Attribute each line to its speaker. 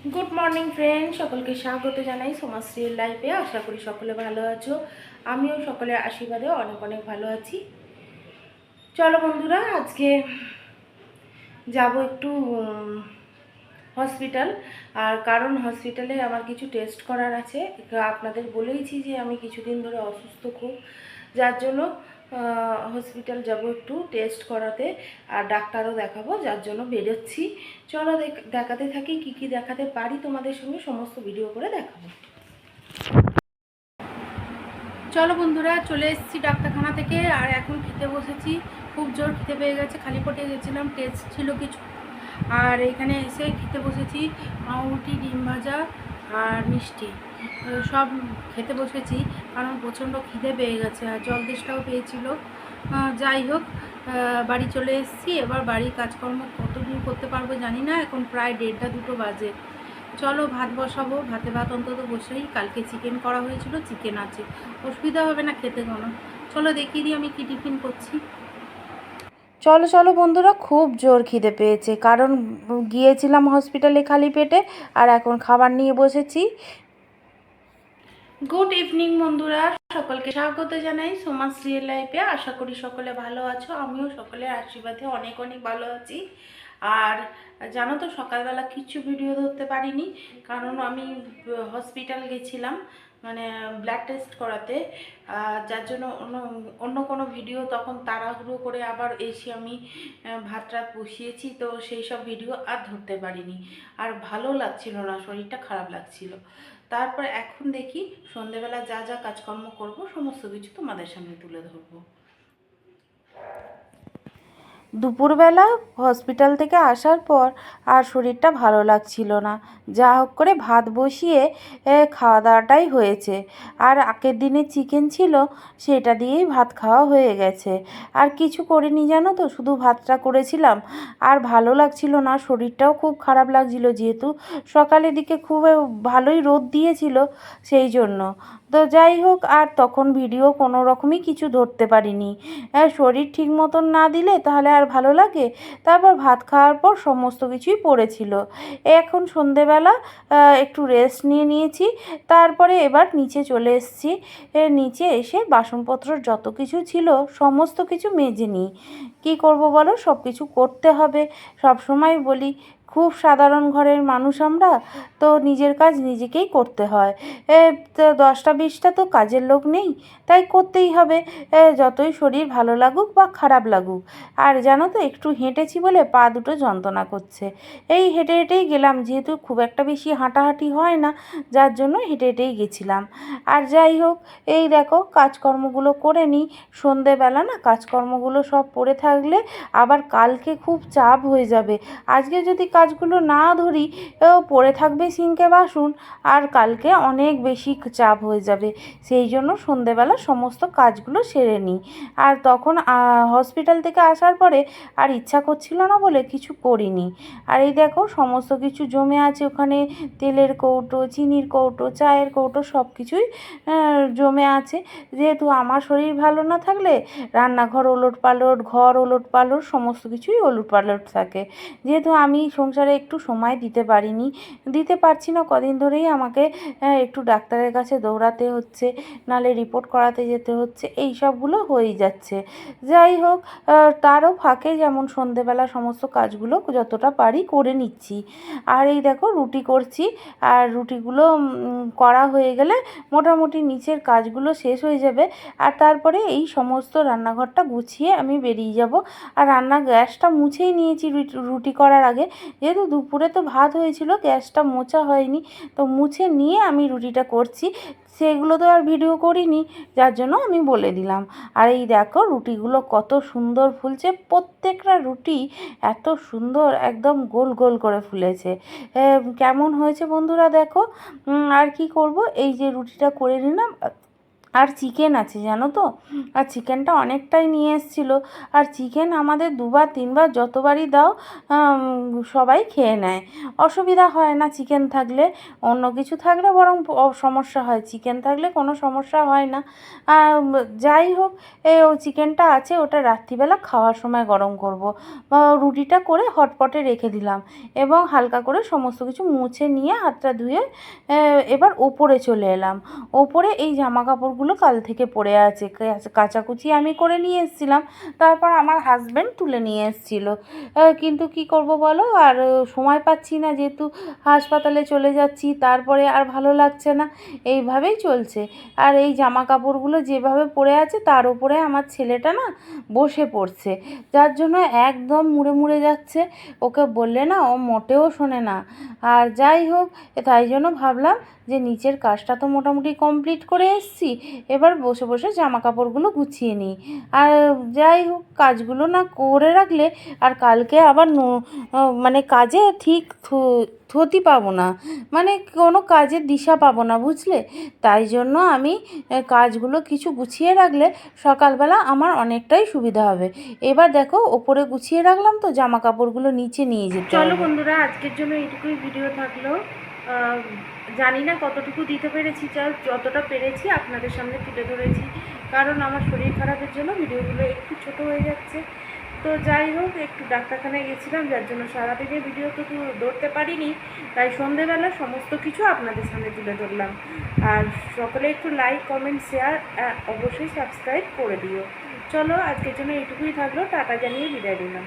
Speaker 1: Good morning friend, সকলকে স্বাগত জানাই সোমাশ্রীর লাইফে। আশা করি সকলে ভালো আছো। আমিও সকলের আশীর্বাদে অনেক অনেক ভালো আছি। চলো বন্ধুরা, আজকে যাব একটু হসপিটাল। আর কারণ হসপিটালে আমার কিছু টেস্ট করার আছে। আপনাদের বলেইছি যে আমি কিছুদিন ধরে অসুস্থ খুব, যার জন্য হসপিটাল যাব একটু টেস্ট করাতে, আর ডাক্তারও দেখাবো, যার জন্য বেরোচ্ছি। চলো দেখাতে থাকি, কি কি দেখাতে পারি তোমাদের সঙ্গে সমস্ত ভিডিও করে দেখাবো। চলো বন্ধুরা, চলে এসেছি ডাক্তারখানা থেকে, আর এখন খেতে বসেছি। খুব জোর খেতে পেয়ে গেছে, খালি পেটে গেছিলাম, টেস্ট ছিল কিছু। আর এখানে এসে খেতে বসেছি পাউরুটি, ডিম ভাজা আর মিষ্টি, সব খেতে বসেছি। কারণ প্রচণ্ড খিদে পেয়ে গেছে, আর জল তেষ্টাও পেয়েছিল। যাই হোক, বাড়ি চলে এসেছি। এবার বাড়ির কাজকর্ম কতদিন করতে পারবো জানি না। এখন প্রায় 1:30-2 বাজে। চলো ভাত বসাবো। ভাত অন্তত বসেই, কালকে চিকেন করা হয়েছিল, চিকেন আছে, অসুবিধা হবে না খেতে কোনো। চলো দেখিয়ে দিই আমি কি টিফিন করছি। চলো চলো বন্ধুরা, খুব জোর খিদে পেয়েছে, কারণ গিয়েছিলাম হসপিটালে খালি পেটে, আর এখন খাবার নিয়ে বসেছি। গুড ইভিনিং বন্ধুরা, সকলকে স্বাগত জানাই সোমাশ্রী লাইফে। আশা করি সকলে ভালো আছো, আমিও সকলের আশীর্বাদে অনেক অনেক ভালো আছি। আর জানো তো, সকালবেলা কিছু ভিডিও ধরতে পারিনি, কারণ আমি হসপিটাল গেছিলাম, মানে ব্লাড টেস্ট করাতে। যার জন্য অন্য অন্য কোনো ভিডিও তখন তাড়াহুড়ো করে আবার এসে আমি ভাত রাত বসিয়েছি, তো সেই সব ভিডিও আর ধরতে পারিনি। আর ভালো লাগছিল না, শরীরটা খারাপ লাগছিল। তারপর এখন দেখি সন্ধেবেলা যা যা কাজকর্ম করব সমস্ত কিছু তোমাদের সামনে তুলে ধরবো। দুপুরবেলা হসপিটাল থেকে আসার পর আর শরীরটা ভালো লাগছিল না। যা হোক করে ভাত বসিয়ে খাওয়া দাওয়াটাই হয়েছে। আর আগের দিনে চিকেন ছিল, সেটা দিয়েই ভাত খাওয়া হয়ে গেছে। আর কিছু করিনি জানো তো, শুধু ভাতটা করেছিলাম। আর ভালো লাগছিল না, শরীরটাও খুব খারাপ লাগছিল, যেহেতু সকালের দিকে খুব ভালোই রোদ দিয়েছিল, সেই জন্য। তো যাই হোক, আর তখন ভিডিও কোনো রকমই কিছু ধরতে পারিনি। শরীর ঠিক মতন না দিলে তাহলে আর ভালো লাগে। তারপর ভাত খাওয়ার পর সমস্ত কিছুই পড়েছিল। এখন সন্ধেবেলা একটু রেস্ট নিয়ে নিয়েছি। তারপরে এবার নিচে চলে এসেছি। নিচে এসে বাসনপত্র যত কিছু ছিল সমস্ত কিছু মেজে নিই। কী করব বলো, সব কিছু করতে হবে। সব সময় বলি, খুব সাধারণ ঘরের মানুষ আমরা, তো নিজের কাজ নিজেকেই করতে হয়। তো 10টা-20টা তো কাজের লোক নেই, তাই করতেই হবে, যতই শরীর ভালো লাগুক বা খারাপ লাগুক। আর জানো তো, একটু হেঁটেছি বলে পা দুটো যন্ত্রণা করছে। এই হেঁটে হেঁটেই গেলাম, যেহেতু খুব একটা বেশি হাঁটাহাঁটি হয় না, যার জন্য হেঁটে হেঁটেই গেছিলাম। আর যাই হোক, এই দেখো কাজকর্মগুলো করে নিই। সন্ধেবেলা না কাজকর্মগুলো সব পড়ে থাকলে আবার কালকে খুব চাপ হয়ে যাবে। আজকে যদি কাজগুলো না ধরি, পড়ে থাকবে সিঙ্কে বাসন, আর কালকে অনেক বেশি চাপ হয়ে যাবে। সেই জন্য সন্ধেবেলা সমস্ত কাজগুলো সেরে নিই। আর তখন হসপিটাল থেকে আসার পরে আর ইচ্ছা করছিল না বলে কিছু করিনি। আর এই দেখো সমস্ত কিছু জমে আছে ওখানে, তেলের কৌটো, চিনির কৌটো, চায়ের কৌটো, সব কিছুই জমে আছে। যেহেতু আমার শরীর ভালো না থাকলে রান্নাঘর ওলটপালট, ঘর ওলটপালট, সমস্ত কিছুই ওলটপালট থাকে। যেহেতু আমি সংসারে একটু সময় দিতে পারছি না কদিন ধরেই, আমাকে একটু ডাক্তারের কাছে দৌড়াতে হচ্ছে, নালে রিপোর্ট করাতে যেতে হচ্ছে, এই সবগুলো হয়েই যাচ্ছে। যাই হোক, তারও ফাঁকে যেমন সন্ধেবেলা সমস্ত কাজগুলো যতটা পারি করে নিচ্ছি। আর এই দেখো রুটি করছি, আর রুটিগুলো করা হয়ে গেলে মোটামুটি নিচের কাজগুলো শেষ হয়ে যাবে। আর তারপরে এই সমস্ত রান্নাঘরটা গুছিয়ে আমি বেরিয়ে যাব। আর রান্নার গ্যাসটা মুছেই নিয়েছি রুটি করার আগে, যেহেতু দুপুরে তো ভাত হয়েছিল, গ্যাসটা মোছা হয়নি, তো মুছে নিয়ে আমি রুটিটা করছি। সেগুলো তো আর ভিডিও করিনি, যার জন্য আমি বলে দিলাম। আর এই দেখো রুটিগুলো কত সুন্দর ফুলছে, প্রত্যেকটা রুটি এত সুন্দর একদম গোল গোল করে ফুলেছে। কেমন হয়েছে বন্ধুরা দেখো। আর কি করব, এই যে রুটিটা করে নিলাম, আর চিকেন আছে জানো তো, আর চিকেনটা অনেকটাই নিয়ে এসেছিলো। আর চিকেন আমাদের 2বার 3বার যতবারই দাও সবাই খেয়ে নেয়, অসুবিধা হয় না চিকেন থাকলে। অন্য কিছু থাকলে বরং সমস্যা হয়, চিকেন থাকলে কোনো সমস্যা হয় না। আর যাই হোক, ও চিকেনটা আছে, ওটা রাত্রিবেলা খাওয়ার সময় গরম করব। রুটিটা করে হটপটে রেখে দিলাম এবং হালকা করে সমস্ত কিছু মুছে নিয়ে হাতটা ধুয়ে এবার ওপরে চলে এলাম। ওপরে এই জামা কাপড়গুলো কাল থেকে পড়ে আছে, কাচাকুচি আমি করে নিয়ে এসেছিলাম, তারপর আমার হাজব্যান্ড তুলে নিয়ে এসেছিলো। কিন্তু কি করব বলো, আর সময় পাচ্ছি না, যেহেতু হাসপাতালে চলে যাচ্ছি, তারপরে আর ভালো লাগছে না, এইভাবেই চলছে। আর এই জামা কাপড়গুলো যেভাবে পড়ে আছে তার উপরে আমার ছেলেটা না বসে পড়ছে, যার জন্য একদম মুড়ে মুড়ে যাচ্ছে। ওকে বললে না ও মোটেও শোনে না। আর যাই হোক, তাই জন্য ভাবলাম যে নিচের কাজটা তো মোটামুটি কমপ্লিট করে এসেছি, এবার বসে বসে জামা কাপড়গুলো গুছিয়ে নিই। আর যাই হোক, কাজগুলো না করে রাখলে আর কালকে আবার মানে কাজে ঠিক থতি পাবো না, মানে কোনো কাজের দিশা পাবো না, বুঝলে? তাই জন্য আমি কাজগুলো কিছু গুছিয়ে রাখলে সকালবেলা আমার অনেকটাই সুবিধা হবে। এবার দেখো ওপরে গুছিয়ে রাখলাম, তো জামা কাপড়গুলো নিচে নিয়ে যেতে হবে। চলো বন্ধুরা, আজকের জন্য এইটুকুই ভিডিও থাকলো। জানি না কতটুকু দিতে পেরেছি, যতটা পেরেছি আপনাদের সামনে তুলে ধরেছি, কারণ আমার শরীর খারাপের জন্য ভিডিওগুলো একটু ছোট হয়ে যাচ্ছে। তো যাই হোক, একটু ডাক্তারখানায় গেছিলাম, যার জন্য সারাদিনে ভিডিও তো ধরতে পারিনি, তাই সন্ধেবেলা সমস্ত কিছু আপনাদের সামনে তুলে ধরলাম। আর সকলে একটু লাইক, কমেন্ট, শেয়ার, অবশ্যই সাবস্ক্রাইব করে দিও। চলো আজকের জন্য এইটুকুই থাকলো, টাটা জানিয়ে বিদায় দিলাম।